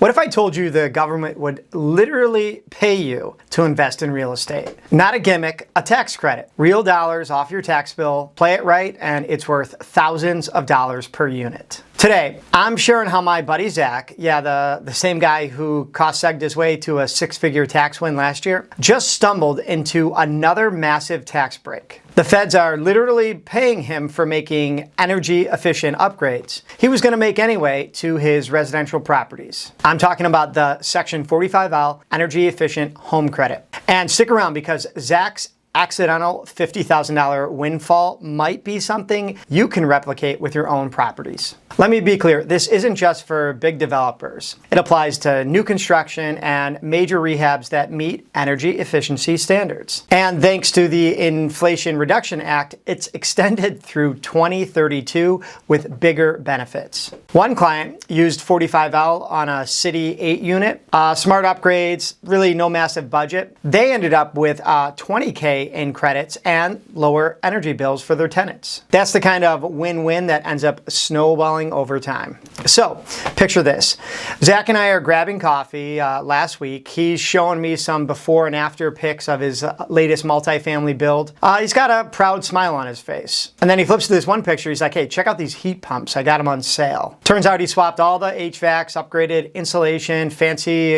What if I told you the government would literally pay you to invest in real estate? Not a gimmick, a tax credit. Real dollars off your tax bill, play it right, and it's worth thousands of dollars per unit. Today, I'm sharing how my buddy Zach, the same guy who cost-segged his way to a six-figure tax win last year, just stumbled into another massive tax break. The feds are literally paying him for making energy-efficient upgrades he was going to make anyway to his residential properties. I'm talking about the Section 45L energy-efficient home credit. And stick around because Zach's accidental $50,000 windfall might be something you can replicate with your own properties. Let me be clear, this isn't just for big developers. It applies to new construction and major rehabs that meet energy efficiency standards. And thanks to the Inflation Reduction Act, it's extended through 2032 with bigger benefits. One client used 45L on a City 8 unit, smart upgrades, really no massive budget. They ended up with $20K in credits and lower energy bills for their tenants. That's the kind of win-win that ends up snowballing over time. So picture this. Zach and I are grabbing coffee last week. He's showing me some before and after pics of his latest multifamily build. He's got a proud smile on his face. And then he flips to this one picture. He's like, hey, check out these heat pumps. I got them on sale. Turns out he swapped all the HVACs, upgraded insulation, fancy,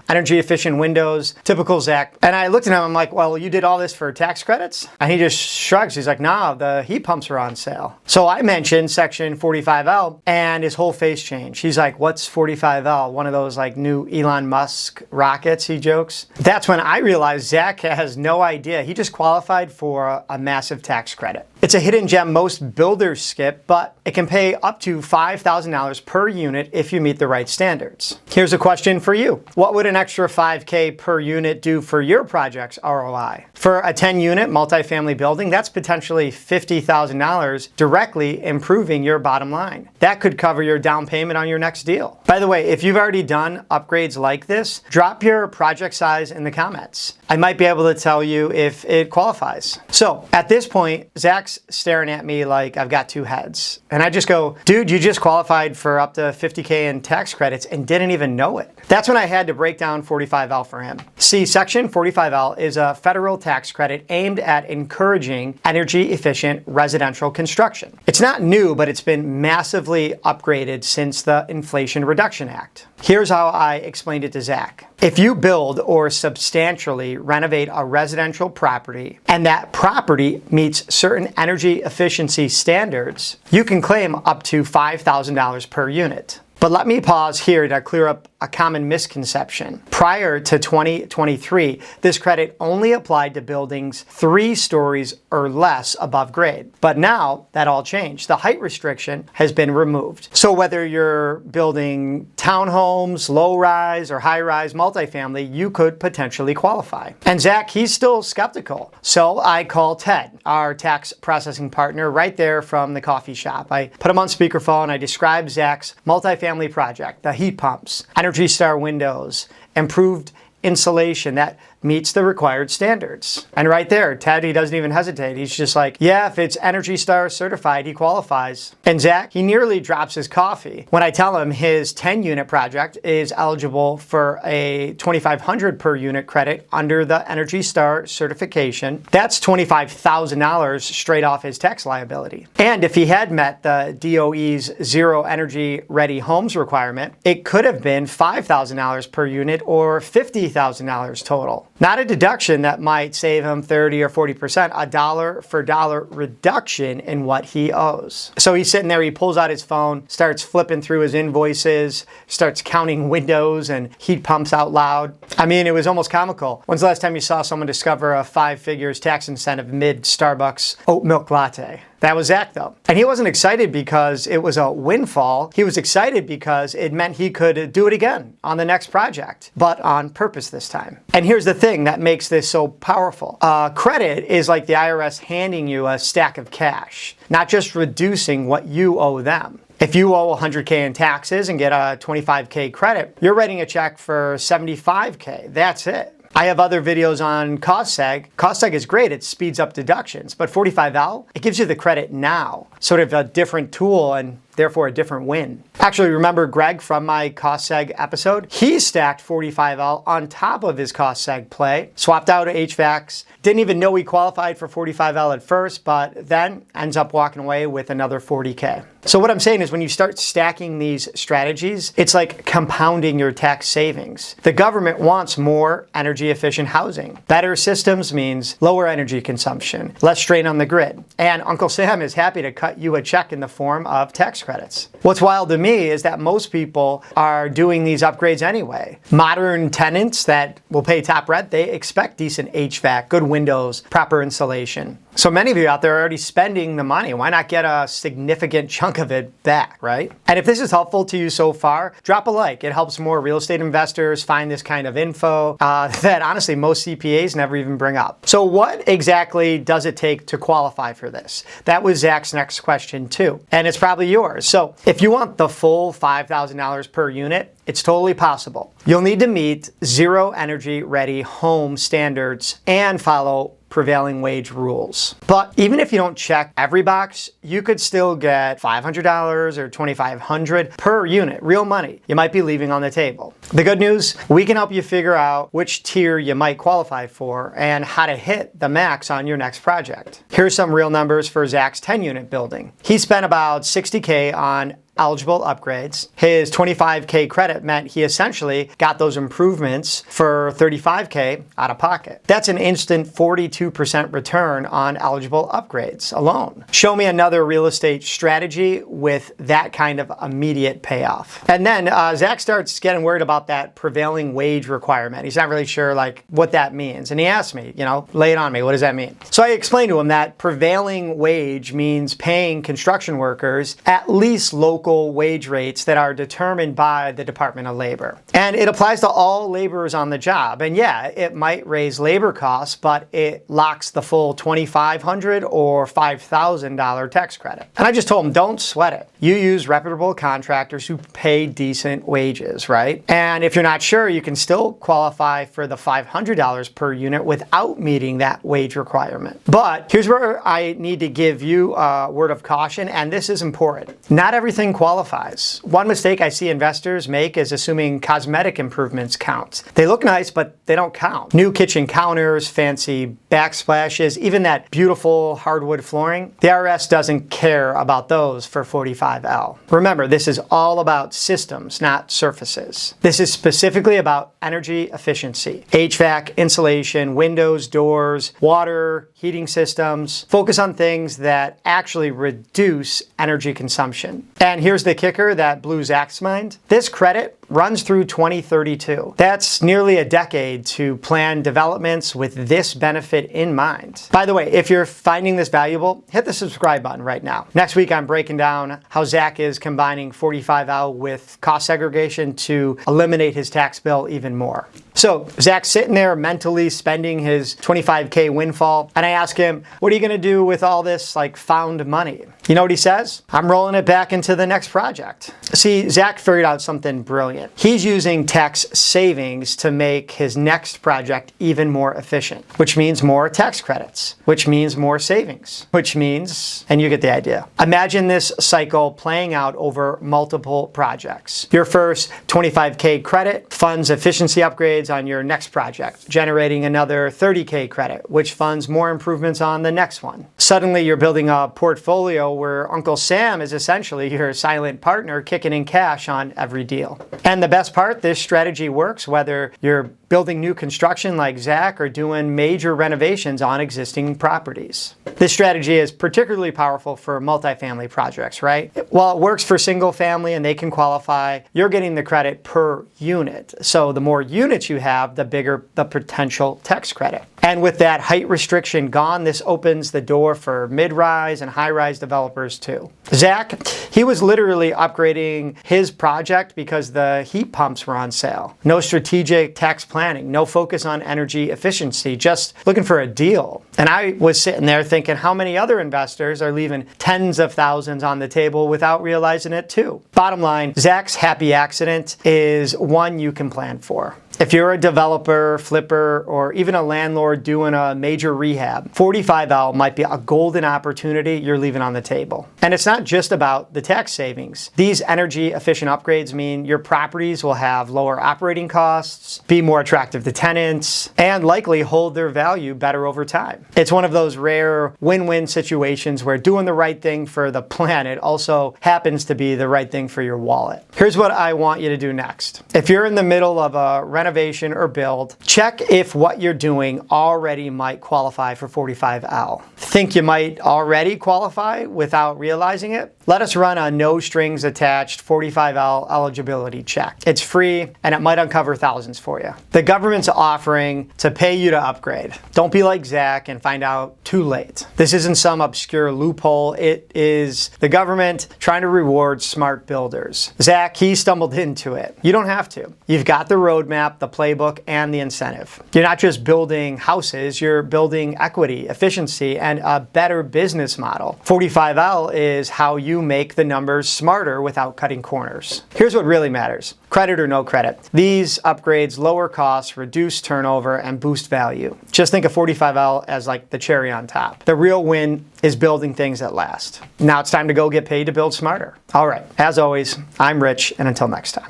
energy efficient windows, typical Zach. And I looked at him, I'm like, well, you did all this for tax credits? And he just shrugs. He's like, nah, the heat pumps are on sale. So I mentioned Section 45L and his whole face changed. He's like, what's 45L? One of those like new Elon Musk rockets, he jokes. That's when I realized Zach has no idea. He just qualified for a massive tax credit. It's a hidden gem most builders skip, but it can pay up to $5,000 per unit if you meet the right standards. Here's a question for you. What would an extra $5K per unit do for your project's ROI? For a 10-unit multifamily building, that's potentially $50,000 directly improving your bottom line. That could cover your down payment on your next deal. By the way, if you've already done upgrades like this, drop your project size in the comments. I might be able to tell you if it qualifies. So at this point, Zach's staring at me like I've got two heads. And I just go, dude, you just qualified for up to $50K in tax credits and didn't even know it. That's when I had to break down 45L for him. See, Section 45L is a federal tax credit aimed at encouraging energy efficient residential construction. It's not new, but it's been massively upgraded since the Inflation Reduction Act. Here's how I explained it to Zach. If you build or substantially renovate a residential property and that property meets certain energy efficiency standards, you can claim up to $5,000 per unit. But let me pause here to clear up a common misconception. Prior to 2023, this credit only applied to buildings 3 stories or less above grade. But now that all changed. The height restriction has been removed. So whether you're building townhomes, low-rise or high-rise multifamily, you could potentially qualify. And Zach, he's still skeptical. So I call Ted, our tax processing partner, right there from the coffee shop. I put him on speakerphone. I describe Zach's multifamily project, the heat pumps, Energy Star windows, improved insulation that meets the required standards. And right there, Ted, he doesn't even hesitate. He's just like, yeah, if it's Energy Star certified, he qualifies. And Zach, he nearly drops his coffee when I tell him his 10-unit project is eligible for a $2,500 per unit credit under the Energy Star certification. That's $25,000 straight off his tax liability. And if he had met the DOE's Zero Energy Ready Homes requirement, it could have been $5,000 per unit or $50,000 total. Not a deduction that might save him 30 or 40%, a dollar for dollar reduction in what he owes. So he's sitting there, he pulls out his phone, starts flipping through his invoices, starts counting windows and heat pumps out loud. I mean, it was almost comical. When's the last time you saw someone discover a 5 figures tax incentive mid Starbucks oat milk latte? That was Zach, though. And he wasn't excited because it was a windfall. He was excited because it meant he could do it again on the next project, but on purpose this time. And here's the thing that makes this so powerful. Credit is like the IRS handing you a stack of cash, not just reducing what you owe them. If you owe $100K in taxes and get a $25K credit, you're writing a check for $75K. That's it. I have other videos on cost seg. Cost seg is great, it speeds up deductions, but 45L, it gives you the credit now. Sort of a different tool, and therefore a different win. Actually, remember Greg from my cost seg episode? He stacked 45L on top of his cost seg play, swapped out HVACs, didn't even know he qualified for 45L at first, but then ends up walking away with another 40K. So what I'm saying is when you start stacking these strategies, it's like compounding your tax savings. The government wants more energy efficient housing. Better systems means lower energy consumption, less strain on the grid. And Uncle Sam is happy to cut you a check in the form of tax credits. What's wild to me is that most people are doing these upgrades anyway. Modern tenants that will pay top rent, they expect decent HVAC, good windows, proper insulation. So many of you out there are already spending the money. Why not get a significant chunk of it back, right? And if this is helpful to you so far, drop a like. It helps more real estate investors find this kind of info that honestly most CPAs never even bring up. So what exactly does it take to qualify for this? That was Zach's next question too, and it's probably yours. So if you want the full $5,000 per unit, it's totally possible. You'll need to meet zero energy ready home standards and follow prevailing wage rules. But even if you don't check every box, you could still get $500 or $2,500 per unit, real money you might be leaving on the table. The good news, we can help you figure out which tier you might qualify for and how to hit the max on your next project. Here's some real numbers for Zach's 10-unit building. He spent about $60K on eligible upgrades. His $25K credit meant he essentially got those improvements for $35K out of pocket. That's an instant 42% return on eligible upgrades alone. Show me another real estate strategy with that kind of immediate payoff. And then Zach starts getting worried about that prevailing wage requirement. He's not really sure like what that means. And he asked me, lay it on me. What does that mean? So I explained to him that prevailing wage means paying construction workers at least local wage rates that are determined by the Department of Labor. And it applies to all laborers on the job. And yeah, it might raise labor costs, but it locks the full $2,500 or $5,000 tax credit. And I just told him, don't sweat it. You use reputable contractors who pay decent wages, right? And if you're not sure, you can still qualify for the $500 per unit without meeting that wage requirement. But here's where I need to give you a word of caution, and this is important. Not everything qualifies. One mistake I see investors make is assuming cosmetic improvements count. They look nice, but they don't count. New kitchen counters, fancy backsplashes, even that beautiful hardwood flooring, the IRS doesn't care about those for 45L. Remember, this is all about systems, not surfaces. This is specifically about energy efficiency, HVAC, insulation, windows, doors, water, heating systems. Focus on things that actually reduce energy consumption. And here's the kicker that blew Zach's mind. This credit runs through 2032. That's nearly a decade to plan developments with this benefit in mind. By the way, if you're finding this valuable, hit the subscribe button right now. Next week, I'm breaking down how Zach is combining 45L with cost segregation to eliminate his tax bill even more. So Zach's sitting there mentally spending his $25K windfall, and I ask him, what are you gonna do with all this found money? You know what he says? I'm rolling it back into the next project. See, Zach figured out something brilliant. He's using tax savings to make his next project even more efficient, which means more tax credits, which means more savings, which means, and you get the idea. Imagine this cycle playing out over multiple projects. Your first $25K credit funds efficiency upgrades on your next project, generating another $30K credit, which funds more improvements on the next one. Suddenly you're building a portfolio where Uncle Sam is essentially your silent partner kicking in cash on every deal. And the best part, this strategy works whether you're building new construction like Zach or doing major renovations on existing properties. This strategy is particularly powerful for multifamily projects, right? While it works for single family and they can qualify, you're getting the credit per unit. So the more units you have, the bigger the potential tax credit. And with that height restriction gone, this opens the door for mid-rise and high-rise developers too. Zach, he was literally upgrading his project because the heat pumps were on sale. No strategic tax planning, no focus on energy efficiency, just looking for a deal. And I was sitting there thinking how many other investors are leaving tens of thousands on the table without realizing it too. Bottom line, Zach's happy accident is one you can plan for. If If you're a developer, flipper, or even a landlord doing a major rehab, 45L might be a golden opportunity you're leaving on the table. And it's not just about the tax savings. These energy efficient upgrades mean your properties will have lower operating costs, be more attractive to tenants, and likely hold their value better over time. It's one of those rare win-win situations where doing the right thing for the planet also happens to be the right thing for your wallet. Here's what I want you to do next. If you're in the middle of a renovation or build, check if what you're doing already might qualify for 45L. Think you might already qualify without realizing it? Let us run a no strings attached 45L eligibility check. It's free and it might uncover thousands for you. The government's offering to pay you to upgrade. Don't be like Zach and find out too late. This isn't some obscure loophole. It is the government trying to reward smart builders. Zach, he stumbled into it. You don't have to. You've got the roadmap, the playbook, and the incentive. You're not just building houses, you're building equity, efficiency, and a better business model. 45L is how you make the numbers smarter without cutting corners. Here's what really matters. Credit or no credit. These upgrades lower costs, reduce turnover, and boost value. Just think of 45L as like the cherry on top. The real win is building things that last. Now it's time to go get paid to build smarter. All right, as always, I'm Rich, and until next time.